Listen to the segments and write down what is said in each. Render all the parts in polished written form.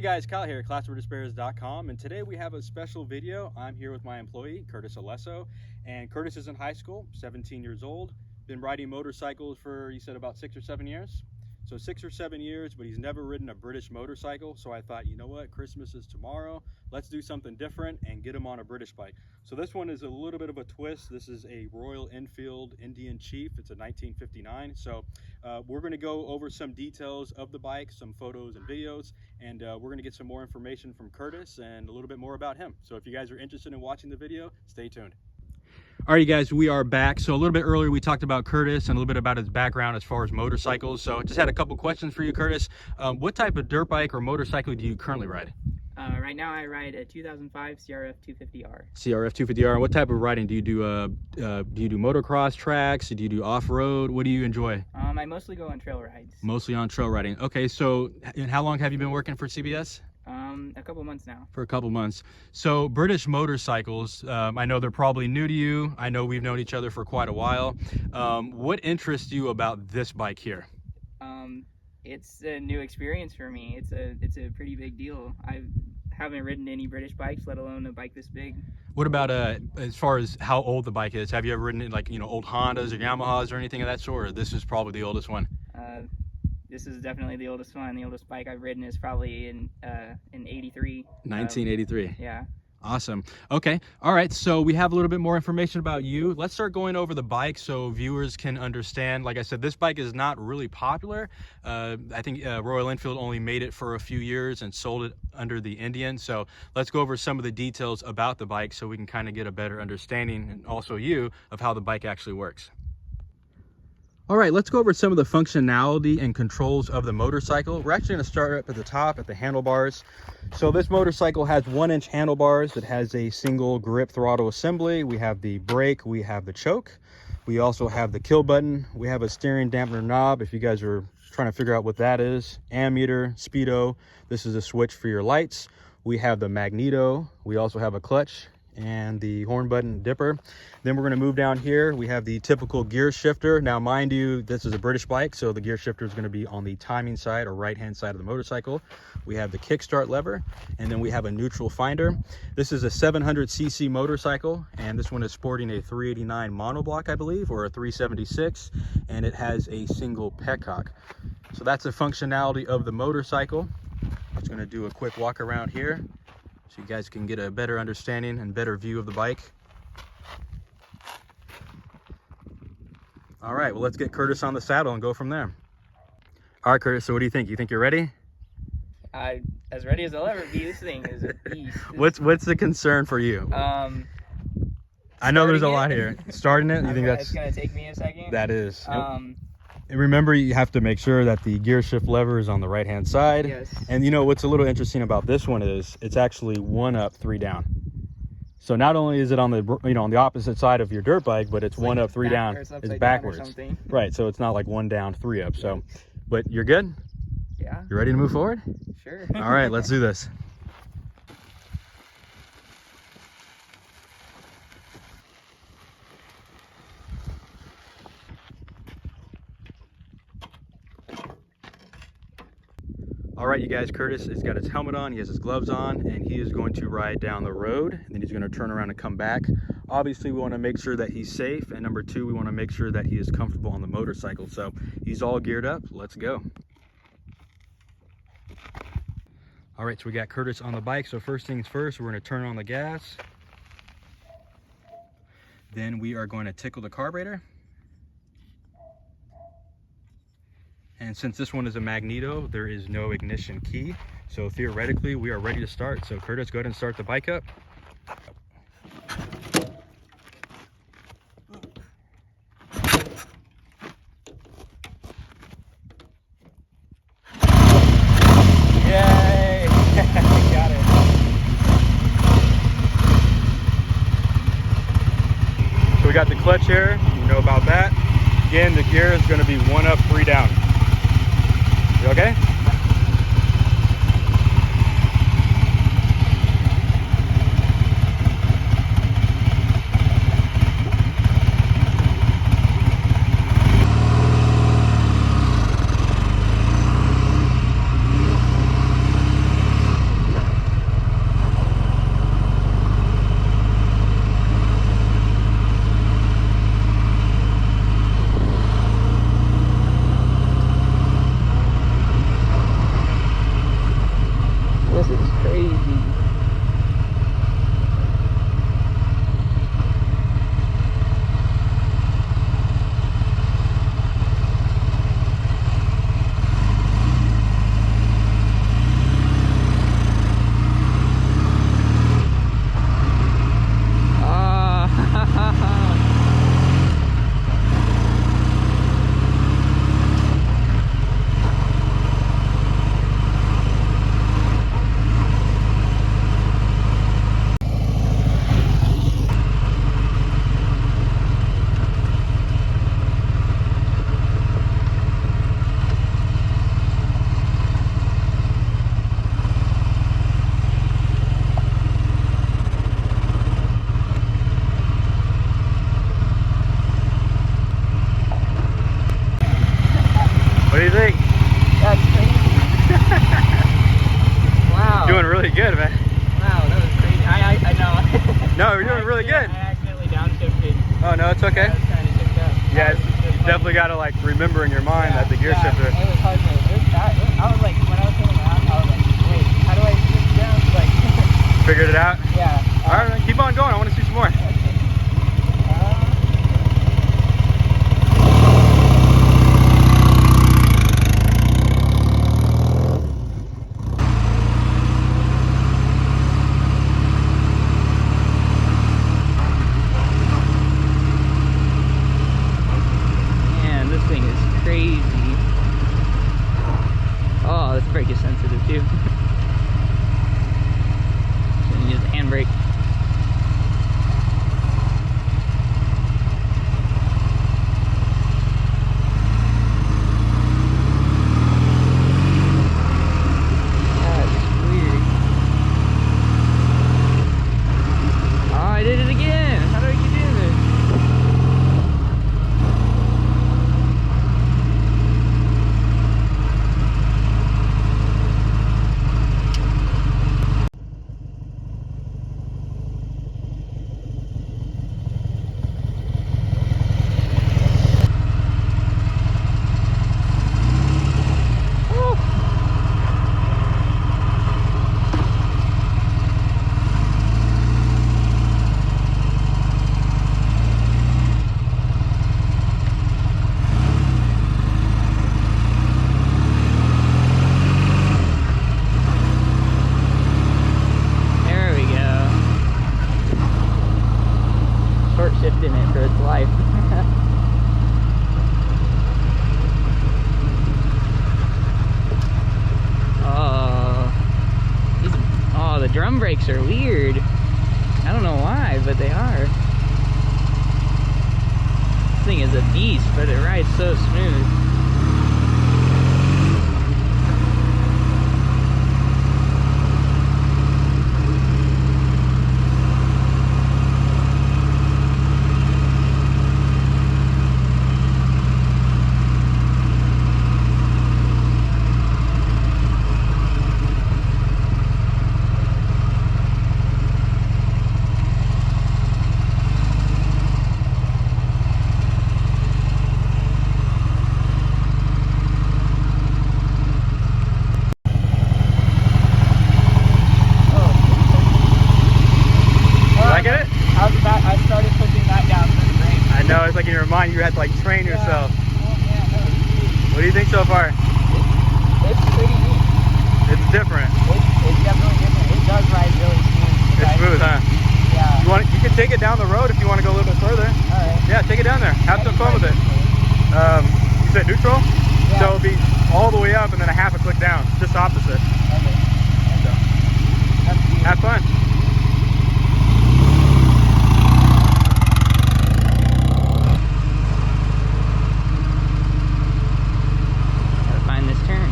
guys, Kyle here, classwordisbears.com, and today we have a special video. I'm here with my employee, Curtis Alesso, and Curtis is in high school, 17 years old, been riding motorcycles for, you said, about 6 or 7 years? So 6 or 7 years, but he's never ridden a British motorcycle, so I thought, you know what, Christmas is tomorrow, let's do something different and get him on a British bike. So this one is a little bit of a twist. This is a Royal Enfield Indian Chief. It's a 1959. So we're going to go over some details of the bike, some photos and videos, and we're going to get some more information from Curtis and a little bit more about him. So if you guys are interested in watching the video, stay tuned. All right, you guys, we are back. So a little bit earlier, we talked about Curtis and a little bit about his background as far as motorcycles. So I just had a couple questions for you, Curtis. What type of dirt bike or motorcycle do you currently ride? Right now I ride a 2005 CRF250R. CRF250R. What type of riding do you do? Do you do motocross tracks? Do you do off-road? What do you enjoy? I mostly go on trail rides. Mostly on trail riding. Okay, so and how long have you been working for CBS? A couple months now. For a couple months. So British motorcycles, I know they're probably new to you. I know we've known each other for quite a while. What interests you about this bike here? It's a new experience for me. It's a pretty big deal. I haven't ridden any British bikes, let alone a bike this big. What about as far as how old the bike is? Have you ever ridden it, like, you know, old Hondas or Yamahas or anything of that sort? Or this is probably the oldest one? This is definitely the oldest one. The oldest bike I've ridden is probably in 83. 1983. Yeah. Awesome. Okay. All right. So we have a little bit more information about you. Let's start going over the bike so viewers can understand. Like I said, this bike is not really popular. I think Royal Enfield only made it for a few years and sold it under the Indian. So let's go over some of the details about the bike so we can kind of get a better understanding, and also you, of how the bike actually works. All right, let's go over some of the functionality and controls of the motorcycle. We're actually going to start up at the top at the handlebars. So this motorcycle has 1-inch handlebars. It has a single grip throttle assembly. We have the brake, we have the choke. We also have the kill button. We have a steering dampener knob, if you guys are trying to figure out what that is. Ammeter, speedo. This is a switch for your lights. We have the magneto. We also have a clutch and the horn button dipper. Then we're going to move down here. We have the typical gear shifter. Now, mind you, this is a British bike, so the gear shifter is going to be on the timing side or right hand side of the motorcycle. We have the kickstart lever, and then we have a neutral finder. This is a 700cc motorcycle, and this one is sporting a 389 monoblock, I believe, or a 376, and it has a single petcock. So that's the functionality of the motorcycle. I'm just going to do a quick walk around here so you guys can get a better understanding and better view of the bike. All right, well, let's get Curtis on the saddle and go from there. All right, Curtis, so what do you think? You think you're ready? As ready as I'll ever be. This thing is a beast. What's the concern for you? I know there's a lot here. Starting it, you think that's... It's going to take me a second? That is. And remember, you have to make sure that the gear shift lever is on the right hand side. Yes. And you know what's a little interesting about this one is it's actually 1 up, 3 down. So not only is it on the, you know, on the opposite side of your dirt bike, but it's 1 up, 3 down. It's backwards. Right. So it's not like 1 down, 3 up. So, but you're good? Yeah. You ready to move forward? Sure. All right, let's do this. All right, you guys, Curtis has got his helmet on, he has his gloves on, and he is going to ride down the road, and then he's going to turn around and come back. Obviously, we want to make sure that he's safe, and number 2, we want to make sure that he is comfortable on the motorcycle. So he's all geared up. Let's go. All right, so we got Curtis on the bike. So first things first, we're going to turn on the gas. Then we are going to tickle the carburetor. And since this one is a magneto, there is no ignition key. So theoretically, we are ready to start. So Curtis, go ahead and start the bike up. Yay! Got it. So we got the clutch here. You know about that. Again, the gear is going to be 1 up, 3 down. You okay? crazy. What do you think? That's crazy. Wow. Doing really good, man. Wow, that was crazy. I know. No, you're doing really good. I accidentally downshifted. Oh no, it's okay. I was trying to shift up. Yeah, you definitely got to like remember in your mind that the gear shifter. It was hard. I was like, when I was hitting around, I was like, wait, how do I shift down? Like, Figured it out. yeah. All right, keep on going. I want to see some more. Man, this thing is crazy. Oh, this brake is sensitive too. Gonna use the handbrake. That's weird. Oh, I did it again. How do I keep doing this? There we go. Short shifting it for its life. Oh, the drum brakes are weird. I don't know why, but they are. This thing is a beast, but it rides so smooth. I started pushing that down for the brake. I know, it's like in your mind you had to like train yourself. What do you think so far? It's pretty neat. It's different. It's definitely different. It does ride really smooth. It's smooth, huh? Yeah. You can take it down the road if you want to go a little bit further. Alright. Yeah, take it down there. Have some fun with it. You said neutral? Yeah. So it'll be all the way up and then a half a click down. Just opposite. Okay. So, have fun. Gotta find this turn.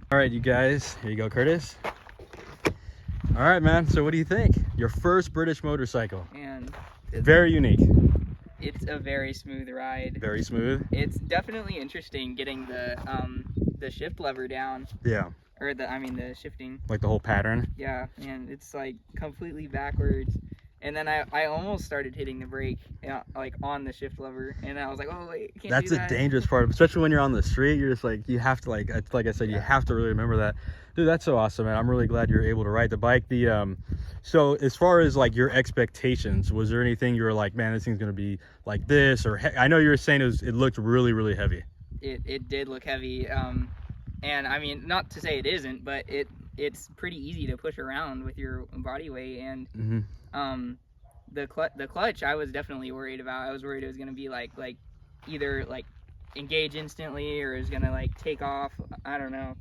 All right, you guys, here you go, Curtis. All right, man, so what do you think? Your first British motorcycle. And Very unique. it's a very smooth ride. Very smooth. It's definitely interesting getting the shift lever down, Yeah, or the shifting. like the whole pattern. Yeah, and it's like completely backwards. And then I almost started hitting the brake, like on the shift lever, and I was like, oh wait, can't That's do the that. dangerous part, especially when you're on the street. You're just like, you have to like I said, you have to really remember that. Dude, that's so awesome, man. I'm really glad you're able to ride the bike. So as far as like your expectations, was there anything you were like, man, this thing's gonna be like this? Or I know you were saying it looked really, really heavy. It did look heavy, and I mean, not to say it isn't, but it's pretty easy to push around with your body weight. And the clutch I was definitely worried about. I was worried it was gonna be like either like engage instantly or it was gonna like take off. I don't know,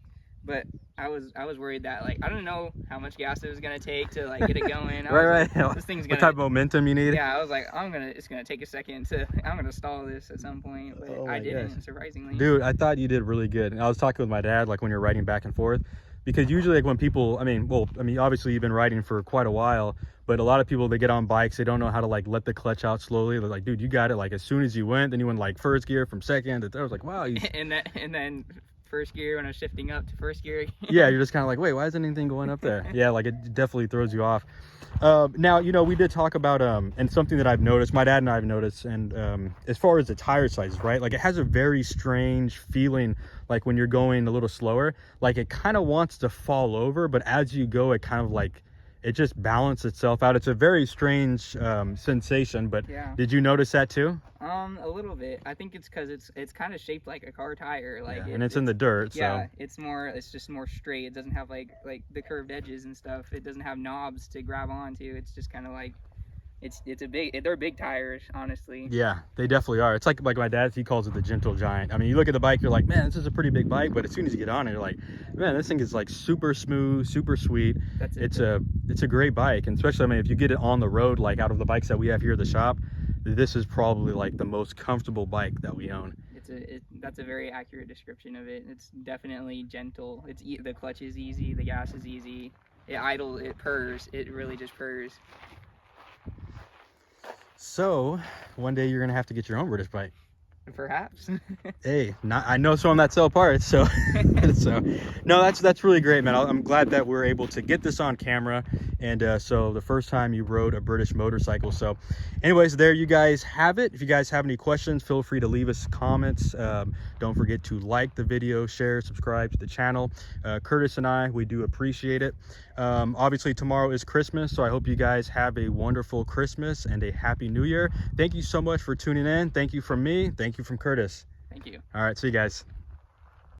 but I was worried that like I don't know how much gas it was gonna take to like get it going. Right. Like, this thing's what gonna. type of momentum you need? Yeah, I was like, it's gonna take a second I'm gonna stall this at some point, but I didn't, gosh. surprisingly. Dude, I thought you did really good. And I was talking with my dad, like when you're riding back and forth, because usually like when people, obviously you've been riding for quite a while, but a lot of people, they get on bikes, they don't know how to like let the clutch out slowly. They're like, dude, you got it. Like as soon as you went, then you went like first gear from second to third. I was like, wow. and then first gear when I was shifting up to first gear. Yeah, you're just kind of like, wait, why isn't anything going up there? Yeah, like it definitely throws you off. Now, we did talk about and something that I've noticed, my dad and I have noticed, and as far as the tire sizes, right, like it has a very strange feeling, like when you're going a little slower, like it kind of wants to fall over, but as you go, it kind of like it just balances itself out. It's a very strange sensation, but Yeah. Did you notice that too? A little bit. I think it's because it's kind of shaped like a car tire, like Yeah, and it's in the dirt. Yeah, so it's just more straight. It doesn't have like the curved edges and stuff. It doesn't have knobs to grab onto. It's just kind of like they're big tires, honestly. yeah, they definitely are. It's like my dad, he calls it the gentle giant. I mean, you look at the bike, you're like, man, this is a pretty big bike, but as soon as you get on it, you're like, man, this thing is like super smooth, super sweet. That's it. It's a great bike, and especially, I mean, if you get it on the road, like out of the bikes that we have here at the shop, this is probably like the most comfortable bike that we own. That's a very accurate description of it. It's definitely gentle. The clutch is easy, the gas is easy. It purrs. It really just purrs. So one day you're gonna have to get your own British bike. Perhaps. Hey, I know someone that sell parts, so so no, that's really great, man. I'm glad that we're able to get this on camera, and so the first time you rode a British motorcycle. So anyways, there you guys have it. If you guys have any questions, feel free to leave us comments. Don't forget to like the video, share, subscribe to the channel. Curtis and I, we do appreciate it. Obviously tomorrow is Christmas, so I hope you guys have a wonderful Christmas and a happy New Year. Thank you so much for tuning in. Thank you from me. Thank you from Curtis. Thank you. All right, see you guys.